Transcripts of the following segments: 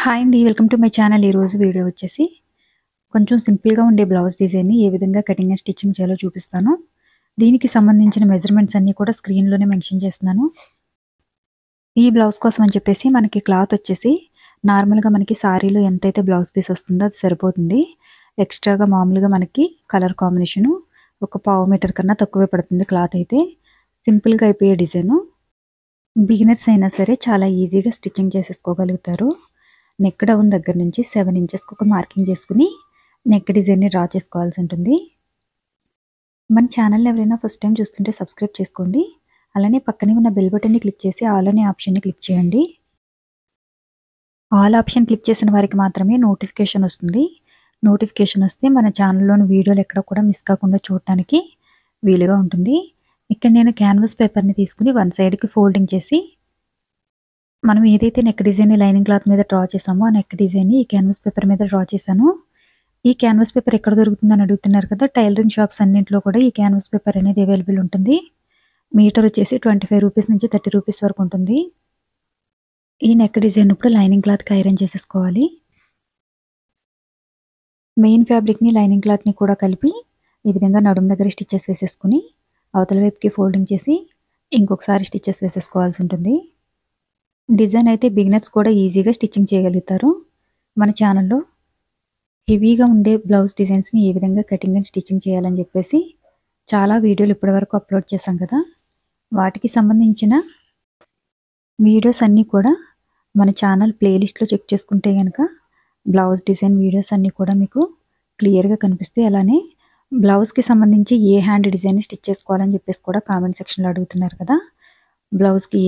Hi అండి. Welcome to my channel. ఈరోజు video వచ్చేసి కొంచెం సింపుల్‌గా ఉండే బ్లౌజ్ డిజైన్‌ని ఏ విధంగా కటింగ్ అండ్ స్టిచ్చింగ్ చేయాలో చూపిస్తాను. దీనికి సంబంధించిన మెజర్‌మెంట్స్ అన్నీ కూడా స్క్రీన్‌లోనే మెన్షన్ చేస్తున్నాను. ఈ బ్లౌజ్ కోసం అని చెప్పేసి మనకి క్లాత్ వచ్చేసి నార్మల్‌గా మనకి సారీలో ఎంతైతే బ్లౌజ్ పీస్ వస్తుందో అది సరిపోతుంది. ఎక్స్‌ట్రాగా మామూలుగా మనకి కలర్ కాంబినేషను ఒక పావు మీటర్ కన్నా తక్కువే పడుతుంది క్లాత్ అయితే. సింపుల్‌గా అయిపోయే డిజైను. బిగినర్స్ అయినా సరే చాలా ఈజీగా స్టిచ్చింగ్ చేసేసుకోగలుగుతారు. నెక్ డౌన్ దగ్గర నుంచి 7 ఇంచెస్‌కి ఒక మార్కింగ్ చేసుకొని నెక్ డిజైన్‌ని డ్రా చేసుకోవాల్సి ఉంటుంది. మన ఛానల్‌ని ఎవరైనా ఫస్ట్ టైం చూస్తుంటే సబ్స్క్రైబ్ చేసుకోండి. అలానే పక్కనే ఉన్న బెల్ బటన్‌ని క్లిక్ చేసి ఆల్ అనే ఆప్షన్‌ని క్లిక్ చేయండి. ఆల్ ఆప్షన్ క్లిక్ చేసిన వారికి మాత్రమే నోటిఫికేషన్ వస్తుంది. నోటిఫికేషన్ వస్తే మన ఛానల్‌లోని వీడియోలు ఎక్కడ కూడా మిస్ కాకుండా చూడటానికి వీలుగా ఉంటుంది. ఇక్కడ నేను క్యాన్వాస్ పేపర్‌ని తీసుకొని వన్ సైడ్‌కి ఫోల్డింగ్ చేసి మనం ఏదైతే నెక్ డిజైన్‌ని లైనింగ్ క్లాత్ మీద డ్రా చేసామో, ఆ నెక్ డిజైన్‌ని ఈ క్యాన్వాస్ పేపర్ మీద డ్రా చేశాను. ఈ క్యాన్వాస్ పేపర్ ఎక్కడ దొరుకుతుందని అడుగుతున్నారు కదా! టైలరింగ్ షాప్స్ అన్నింటిలో కూడా ఈ క్యాన్వాస్ పేపర్ అనేది అవైలబుల్ ఉంటుంది. మీటర్ వచ్చేసి రూ. 25 నుంచి రూ. 30 వరకు ఉంటుంది. ఈ నెక్ డిజైన్ ఇప్పుడు లైనింగ్ క్లాత్‌కి ఐరన్ చేసేసుకోవాలి. మెయిన్ ఫ్యాబ్రిక్‌ని, లైనింగ్ క్లాత్‌ని కూడా కలిపి ఈ విధంగా నడుము దగ్గర స్టిచెస్ వేసేసుకొని, అవతల వైపుకి ఫోల్డింగ్ చేసి ఇంకొకసారి స్టిచెస్ వేసేసుకోవాల్సి ఉంటుంది. డిజైన్ అయితే బిగినర్స్ కూడా ఈజీగా స్టిచ్చింగ్ చేయగలుగుతారు. మన ఛానల్‌లో హెవీగా ఉండే బ్లౌజ్ డిజైన్స్‌ని ఏ విధంగా కటింగ్ అండ్ స్టిచ్చింగ్ చేయాలని చెప్పేసి చాలా వీడియోలు ఇప్పటివరకు అప్లోడ్ చేశాం కదా! వాటికి సంబంధించిన వీడియోస్ అన్నీ కూడా మన ఛానల్ ప్లేలిస్ట్‌లో చెక్ చేసుకుంటే గనక బ్లౌజ్ డిజైన్ వీడియోస్ అన్నీ కూడా మీకు క్లియర్‌గా కనిపిస్తాయి. అలానే బ్లౌజ్‌కి సంబంధించి ఏ హ్యాండ్ డిజైన్ స్టిచ్ చేసుకోవాలని చెప్పేసి కూడా కామెంట్ సెక్షన్‌లో అడుగుతున్నారు కదా! బ్లౌజ్‌కి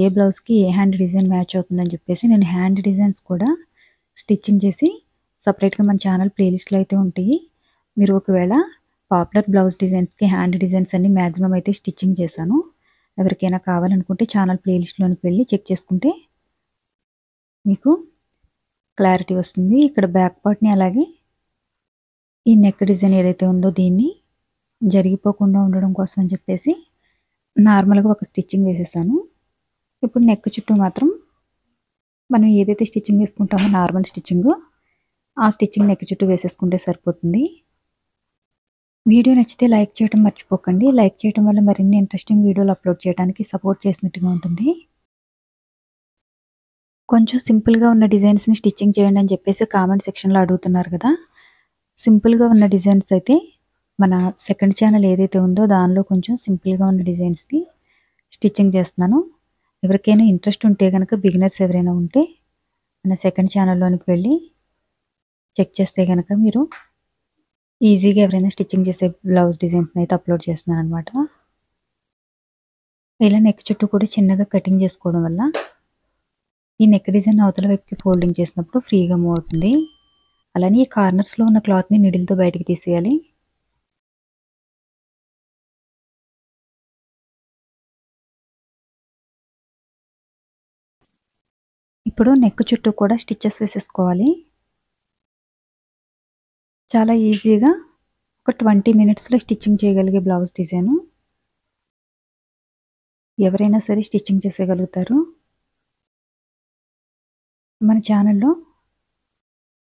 ఏ హ్యాండ్ డిజైన్ మ్యాచ్ అవుతుందని చెప్పేసి నేను హ్యాండ్ డిజైన్స్ కూడా స్టిచ్చింగ్ చేసి సెపరేట్‌గా మన ఛానల్ ప్లేలిస్ట్‌లో అయితే ఉంటాయి. మీరు ఒకవేళ పాపులర్ బ్లౌజ్ డిజైన్స్‌కి హ్యాండ్ డిజైన్స్ అన్నీ మాక్సిమం అయితే స్టిచ్చింగ్ చేశాను. ఎవరికైనా కావాలనుకుంటే ఛానల్ ప్లేలిస్ట్‌లోనికి వెళ్ళి చెక్ చేసుకుంటే మీకు క్లారిటీ వస్తుంది. ఇక్కడ బ్యాక్ పార్ట్‌ని అలాగే ఈ నెక్ డిజైన్ ఏదైతే ఉందో దీన్ని జరిగిపోకుండా ఉండడం కోసం అని చెప్పేసి నార్మల్‌గా ఒక స్టిచ్చింగ్ వేసేసాను. ఇప్పుడు నెక్ చుట్టూ మాత్రం మనం ఏదైతే స్టిచ్చింగ్ వేసుకుంటామో నార్మల్ స్టిచ్చింగు, ఆ స్టిచ్చింగ్ నెక్ చుట్టూ వేసేసుకుంటే సరిపోతుంది. వీడియో నచ్చితే లైక్ చేయడం మర్చిపోకండి. లైక్ చేయడం వల్ల మరిన్ని ఇంట్రెస్టింగ్ వీడియోలు అప్లోడ్ చేయడానికి సపోర్ట్ చేసినట్టుగా ఉంటుంది. కొంచెం సింపుల్‌గా ఉన్న డిజైన్స్‌ని స్టిచ్చింగ్ చేయండి అని చెప్పేసి కామెంట్ సెక్షన్‌లో అడుగుతున్నారు కదా! సింపుల్‌గా ఉన్న డిజైన్స్ అయితే మన సెకండ్ ఛానల్ ఏదైతే ఉందో దానిలో కొంచెం సింపుల్‌గా ఉన్న డిజైన్స్‌ని స్టిచ్చింగ్ చేస్తున్నాను. ఎవరికైనా ఇంట్రెస్ట్ ఉంటే గనక బిగినర్స్ ఎవరైనా ఉంటే మన సెకండ్ ఛానల్‌లోనికి వెళ్ళి చెక్ చేస్తే గనక మీరు ఈజీగా ఎవరైనా స్టిచ్చింగ్ చేసే బ్లౌజ్ డిజైన్స్‌ని అయితే అప్లోడ్ చేస్తున్నాననమాట. ఇలా నెక్ చుట్టూ కూడా చిన్నగా కటింగ్ చేసుకోవడం వల్ల ఈ నెక్ డిజైన్ అవతల వైపుకి ఫోల్డింగ్ చేసినప్పుడు ఫ్రీగా మూవ్ అవుతుంది. అలానే ఈ కార్నర్స్‌లో ఉన్న క్లాత్‌ని నీడిల్‌తో బయటికి తీసేయాలి. ఇప్పుడు నెక్ చుట్టూ కూడా స్టిచెస్ వేసేసుకోవాలి. చాలా ఈజీగా ఒక 20 మినిట్స్‌లో స్టిచ్చింగ్ చేయగలిగే బ్లౌజ్ డిజైను. ఎవరైనా సరే స్టిచ్చింగ్ చేసేయగలుగుతారు. మన ఛానల్‌లో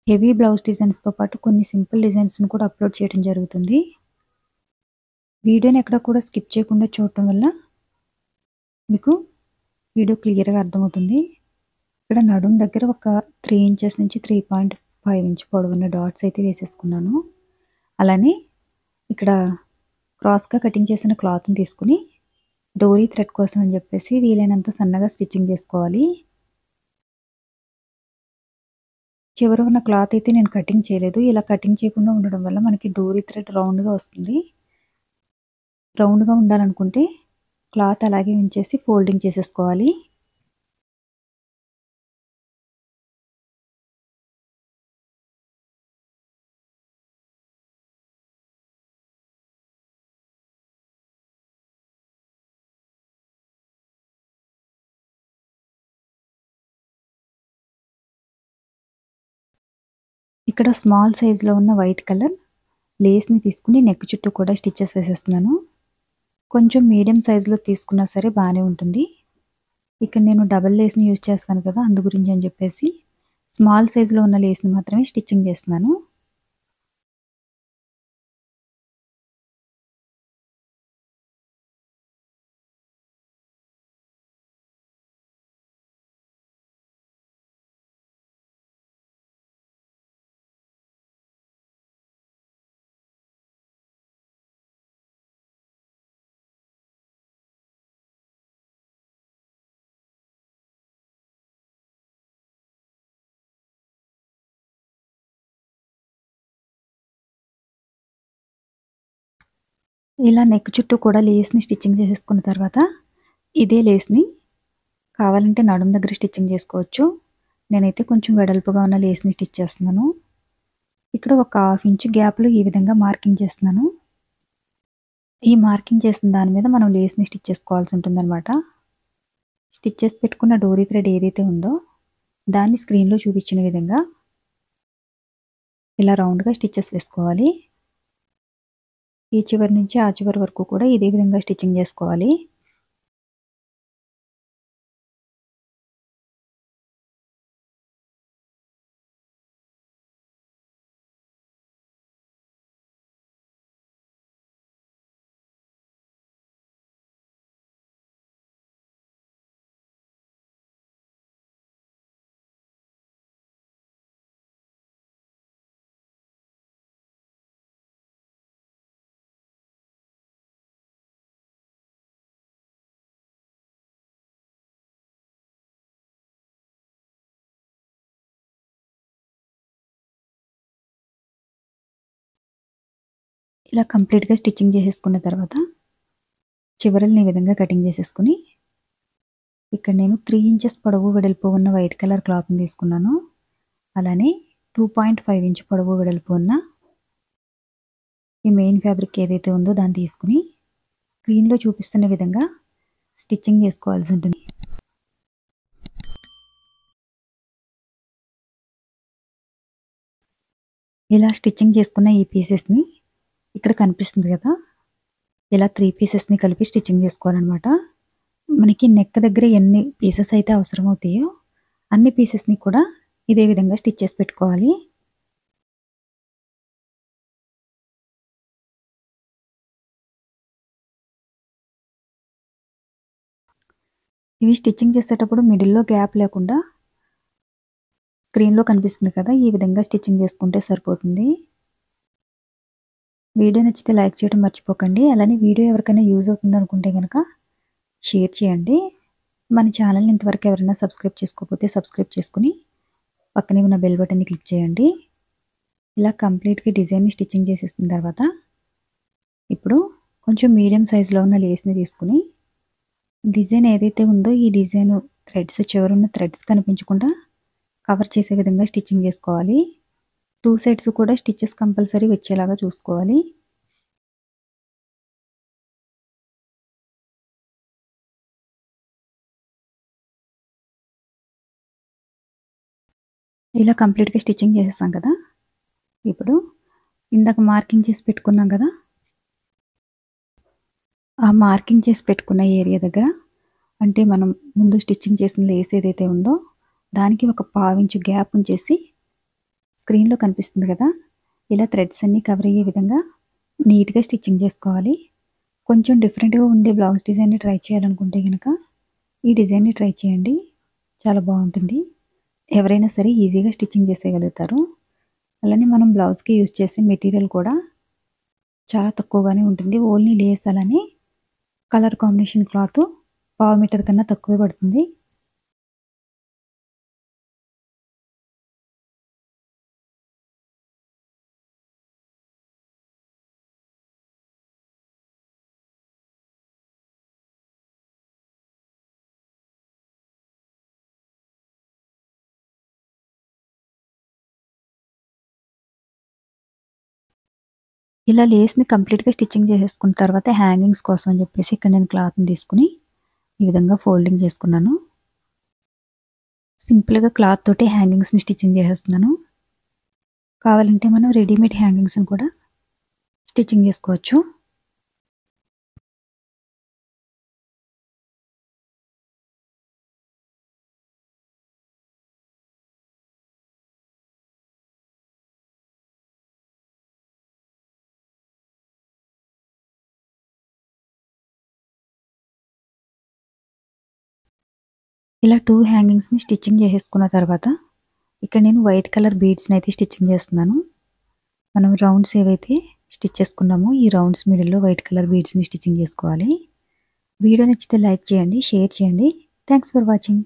హెవీ బ్లౌజ్ డిజైన్స్‌తో పాటు కొన్ని సింపుల్ డిజైన్స్‌ని కూడా అప్లోడ్ చేయడం జరుగుతుంది. వీడియోని ఎక్కడ కూడా స్కిప్ చేయకుండా చూడటం వల్ల మీకు వీడియో క్లియర్‌గా అర్థమవుతుంది. ఇక్కడ నడుము దగ్గర ఒక 3 ఇంచెస్ నుంచి 3.5 ఇంచ్ పొడవున్న డాట్స్ అయితే వేసేసుకున్నాను. అలానే ఇక్కడ క్రాస్‌గా కటింగ్ చేసిన క్లాత్‌ని తీసుకొని డోరీ థ్రెడ్ కోసం అని చెప్పేసి వీలైనంత సన్నగా స్టిచ్చింగ్ చేసుకోవాలి. చివర ఉన్న క్లాత్ అయితే నేను కటింగ్ చేయలేదు. ఇలా కటింగ్ చేయకుండా ఉండడం వల్ల మనకి డోరీ థ్రెడ్ రౌండ్‌గా వస్తుంది. రౌండ్‌గా ఉండాలనుకుంటే క్లాత్ అలాగే ఉంచేసి ఫోల్డింగ్ చేసేసుకోవాలి. ఇక్కడ స్మాల్ సైజ్‌లో ఉన్న వైట్ కలర్ లేస్‌ని తీసుకొని నెక్ చుట్టూ కూడా స్టిచెస్ వేసేస్తున్నాను. కొంచెం మీడియం సైజ్‌లో తీసుకున్నా సరే బానే ఉంటుంది. ఇక్కడ నేను డబుల్ లేస్‌ని యూజ్ చేస్తాను కదా! అందు గురించి అని చెప్పేసి స్మాల్ సైజ్‌లో ఉన్న లేస్‌ని మాత్రమే స్టిచ్చింగ్ చేస్తున్నాను. ఇలా నెక్ చుట్టూ కూడా లేస్‌ని స్టిచ్చింగ్ చేసేసుకున్న తర్వాత, ఇదే లేస్‌ని కావాలంటే నడుము దగ్గర స్టిచ్చింగ్ చేసుకోవచ్చు. నేనైతే కొంచెం వెడల్పుగా ఉన్న లేస్‌ని స్టిచ్ చేస్తున్నాను. ఇక్కడ ఒక హాఫ్ ఇంచ్ గ్యాప్‌లో ఈ విధంగా మార్కింగ్ చేస్తున్నాను. ఈ మార్కింగ్ చేసిన దాని మీద మనం లేస్‌ని స్టిచ్ చేసుకోవాల్సి ఉంటుందనమాట. స్టిచ్ చేసి పెట్టుకున్న డోరీ థ్రెడ్ ఏదైతే ఉందో, దాన్ని స్క్రీన్‌లో చూపించిన విధంగా ఇలా రౌండ్‌గా స్టిచెస్ వేసుకోవాలి. ఈ చివరి నుంచి ఆ చివరి వరకు కూడా ఇదే విధంగా స్టిచ్చింగ్ చేసుకోవాలి. ఇలా కంప్లీట్‌గా స్టిచ్చింగ్ చేసేసుకున్న తర్వాత, చివరల్ని ఈ విధంగా కటింగ్ చేసేసుకొని, ఇక్కడ నేను 3 ఇంచెస్ పొడవు వెడల్పు ఉన్న వైట్ కలర్ క్లాత్‌ని తీసుకున్నాను. అలానే 2.5 ఇంచ్ పొడవు వెడల్పు ఉన్న ఈ మెయిన్ ఫ్యాబ్రిక్ ఏదైతే ఉందో దాన్ని తీసుకొని, స్క్రీన్‌లో చూపిస్తున్న విధంగా స్టిచ్చింగ్ చేసుకోవాల్సి ఉంటుంది. ఇలా స్టిచ్చింగ్ చేసుకున్న ఈ పీసెస్‌ని ఇక్కడ కనిపిస్తుంది కదా! ఇలా 3 పీసెస్‌ని కలిపి స్టిచ్చింగ్ చేసుకోవాలనమాట. మనకి నెక్ దగ్గర ఎన్ని పీసెస్ అయితే అవసరమవుతాయో, అన్ని పీసెస్‌ని కూడా ఇదే విధంగా స్టిచ్ చేసి పెట్టుకోవాలి. ఇవి స్టిచ్చింగ్ చేసేటప్పుడు మిడిల్‌లో గ్యాప్ లేకుండా స్క్రీన్‌లో కనిపిస్తుంది కదా! ఈ విధంగా స్టిచ్చింగ్ చేసుకుంటే సరిపోతుంది. వీడియో నచ్చితే లైక్ చేయడం మర్చిపోకండి. అలానే వీడియో ఎవరికైనా యూజ్ అవుతుందనుకుంటే గనక షేర్ చేయండి. మన ఛానల్‌ని ఇంతవరకు ఎవరైనా సబ్స్క్రైబ్ చేసుకోకపోతే సబ్స్క్రైబ్ చేసుకొని, పక్కనే ఉన్న బెల్ బటన్‌ని క్లిక్ చేయండి. ఇలా కంప్లీట్‌గా డిజైన్‌ని స్టిచ్చింగ్ చేసేసిన తర్వాత, ఇప్పుడు కొంచెం మీడియం సైజులో ఉన్న లేస్‌ని తీసుకొని, డిజైన్ ఏదైతే ఉందో ఈ డిజైను చివరున్న థ్రెడ్స్ కనిపించకుండా కవర్ చేసే విధంగా స్టిచ్చింగ్ చేసుకోవాలి. 2 సైడ్స్ కూడా స్టిచెస్ కంపల్సరీ వచ్చేలాగా చూసుకోవాలి. ఇలా కంప్లీట్‌గా స్టిచ్చింగ్ చేసేసాం కదా! ఇప్పుడు ఇందాక మార్కింగ్ చేసి పెట్టుకున్నాం కదా! ఆ మార్కింగ్ చేసి పెట్టుకున్న ఏరియా దగ్గర అంటే మనం ముందు స్టిచ్చింగ్ చేసిన లేస్ ఏదైతే ఉందో దానికి ఒక పావించు గ్యాప్ ఉంచేసి స్క్రీన్‌లో కనిపిస్తుంది కదా! ఇలా థ్రెడ్స్ అన్నీ కవర్ అయ్యే విధంగా నీట్‌గా స్టిచ్చింగ్ చేసుకోవాలి. కొంచెం డిఫరెంట్‌గా ఉండే బ్లౌజ్ డిజైన్‌ని ట్రై చేయాలనుకుంటే గనక ఈ డిజైన్‌ని ట్రై చేయండి. చాలా బావుంటుంది. ఎవరైనా సరే ఈజీగా స్టిచ్చింగ్ చేసేయగలుగుతారు. అలానే మనం బ్లౌజ్‌కి యూజ్ చేసే మెటీరియల్ కూడా చాలా తక్కువగానే ఉంటుంది. ఓన్లీ లేస్ అలానే కలర్ కాంబినేషన్ క్లాత్ పావు మీటర్ కన్నా తక్కువే పడుతుంది. ఇలా లేస్‌ని కంప్లీట్‌గా స్టిచ్చింగ్ చేసేసుకున్న తర్వాత హ్యాంగింగ్స్ కోసం అని చెప్పేసి ఇక్కడ నేను క్లాత్‌ని తీసుకొని ఈ విధంగా ఫోల్డింగ్ చేసుకున్నాను. సింపుల్‌గా క్లాత్ తోటి హ్యాంగింగ్స్‌ని స్టిచ్చింగ్ చేసేస్తున్నాను. కావాలంటే మనం రెడీమేడ్ హ్యాంగింగ్స్‌ని కూడా స్టిచ్చింగ్ చేసుకోవచ్చు. ఇలా 2 హ్యాంగింగ్స్‌ని స్టిచ్చింగ్ చేసేసుకున్న తర్వాత ఇక్కడ నేను వైట్ కలర్ బీడ్స్‌ని అయితే స్టిచ్చింగ్ చేస్తున్నాను. మనం రౌండ్స్ ఏవైతే స్టిచ్ చేసుకున్నామో ఈ రౌండ్స్ మిడిల్‌లో వైట్ కలర్ బీడ్స్‌ని స్టిచ్చింగ్ చేసుకోవాలి. వీడియో నచ్చితే లైక్ చేయండి, షేర్ చేయండి. Thanks for watching.